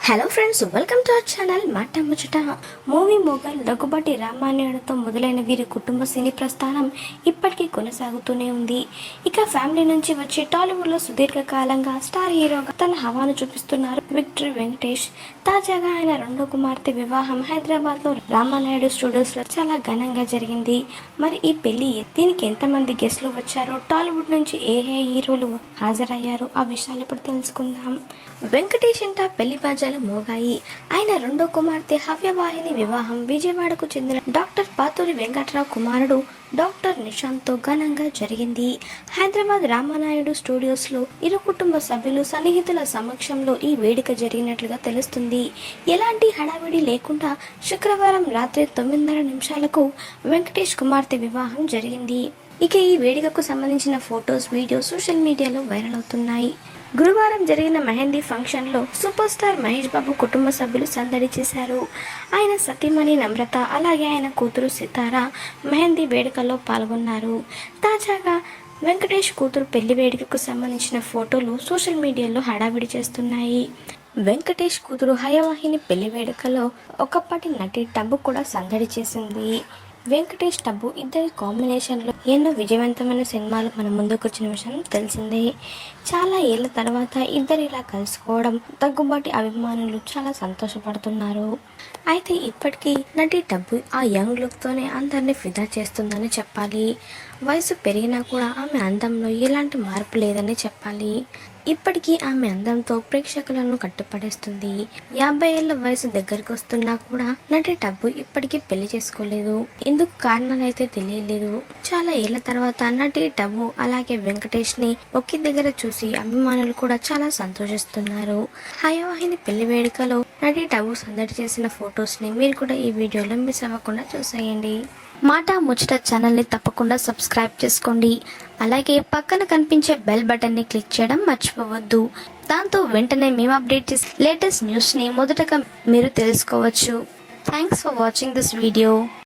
Hello friends, welcome to our channel మాట ముచ్చట. Movie mogul Daggubati రామానాయుడుతో మొదలైన వీరి కుటుంబ సినీ ప్రస్థానం ఇప్పటికీ కొనసాగుతూనే ఉంది. ఇక ఫ్యామిలీ నుంచి వచ్చి టాలీవుడ్లో సుదీర్ఘకాలంగా స్టార్ హీరోగా తన హవాను చూపిస్తున్నారు విక్టరీ వెంకటేష్. తాజాగా ఆయన రెండో కుమార్తె వివాహం హైదరాబాద్లో రామానాయుడు స్టూడియోస్లో చాలా ఘనంగా జరిగింది. మరి ఈ పెళ్లి దీనికి ఎంతమంది గెస్ట్లు వచ్చారో, టాలీవుడ్ నుంచి ఏ హీరోలు హాజరయ్యారో ఆ విషయాలు ఇప్పుడు తెలుసుకుందాం. వెంకటేష్ ఇంట పెళ్లి బాజాలు మోగాయి. ఆయన రెండో కుమార్తె హవ్యవాహిని వివాహం విజయవాడకు చెందిన డాక్టర్ పాతూరి వెంకట్రావు కుమారుడు డాక్టర్ నిశాంత్తో ఘనంగా జరిగింది. హైదరాబాద్ రామానాయుడు స్టూడియోస్లో ఇరు కుటుంబ సభ్యులు సన్నిహితుల సమక్షంలో ఈ వేడుక జరిగినట్లుగా తెలుస్తుంది. ఎలాంటి హడావిడి లేకుండా శుక్రవారం రాత్రి 9:30 వెంకటేష్ కుమార్తె వివాహం జరిగింది. ఇక ఈ వేడుకకు సంబంధించిన ఫొటోస్, వీడియోస్ సోషల్ మీడియాలో వైరల్ అవుతున్నాయి. గురువారం జరిగిన మెహందీ ఫంక్షన్లో సూపర్ స్టార్ మహేష్ బాబు కుటుంబ సభ్యులు సందడి చేశారు. ఆయన సతీమణి నమ్రత, అలాగే ఆయన కూతురు సితార మెహందీ వేడుకల్లో పాల్గొన్నారు. తాజాగా వెంకటేష్ కూతురు పెళ్లి వేడుకకు సంబంధించిన ఫోటోలు సోషల్ మీడియాలో హడావిడి చేస్తున్నాయి. వెంకటేష్ కూతురు హయవాహిని పెళ్లి వేడుకలో ఒకప్పటి నటి టబ్బు కూడా సందడి చేసింది. వెంకటేష్ టబ్బు ఇద్దరి కాంబినేషన్లో ఎన్నో విజయవంతమైన సినిమాలు మన ముందుకు వచ్చిన విషయం తెలిసిందే. చాలా ఏళ్ల తర్వాత ఇద్దరు ఇలా కలుసుకోవడం దగ్గుబాటి అభిమానులు చాలా సంతోషపడుతున్నారు. అయితే ఇప్పటికీ నటి టబ్బు ఆ యంగ్ లుక్తోనే అందరినీ ఫిదా చేస్తుందని చెప్పాలి. వయసు పెరిగినా కూడా ఆమె అందంలో ఎలాంటి మార్పు లేదని చెప్పాలి. ఇప్పటికీ ఆమె అందంతో ప్రేక్షకులను కట్టుపడేస్తుంది. 50 ఏళ్ల వయసు దగ్గరికి వస్తున్నా కూడా నటి టబ్బు ఇప్పటికీ పెళ్లి చేసుకోలేదు. ఎందుకు కారణాలైతే తెలియలేదు. చాలా ఏళ్ల తర్వాత నటి టబ్బు అలాగే వెంకటేష్ ని ఒకే దగ్గర చూసి అభిమానులు కూడా చాలా సంతోషిస్తున్నారు. హయవాహిని పెళ్లి వేడుకలో నటి టబ్బు సందడి చేసిన ఫొటోస్ ని మీరు కూడా ఈ వీడియోలో మిస్ అవ్వకుండా చూసేయండి. మాట ముచ్చట ఛానల్ని తప్పకుండా సబ్స్క్రైబ్ చేసుకోండి. అలాగే పక్కన కనిపించే బెల్ బటన్ని క్లిక్ చేయడం మర్చిపోవద్దు. దాంతో వెంటనే మేము అప్డేట్ చేసే లేటెస్ట్ న్యూస్ని మొదటగా మీరు తెలుసుకోవచ్చు. Thanks for watching this video.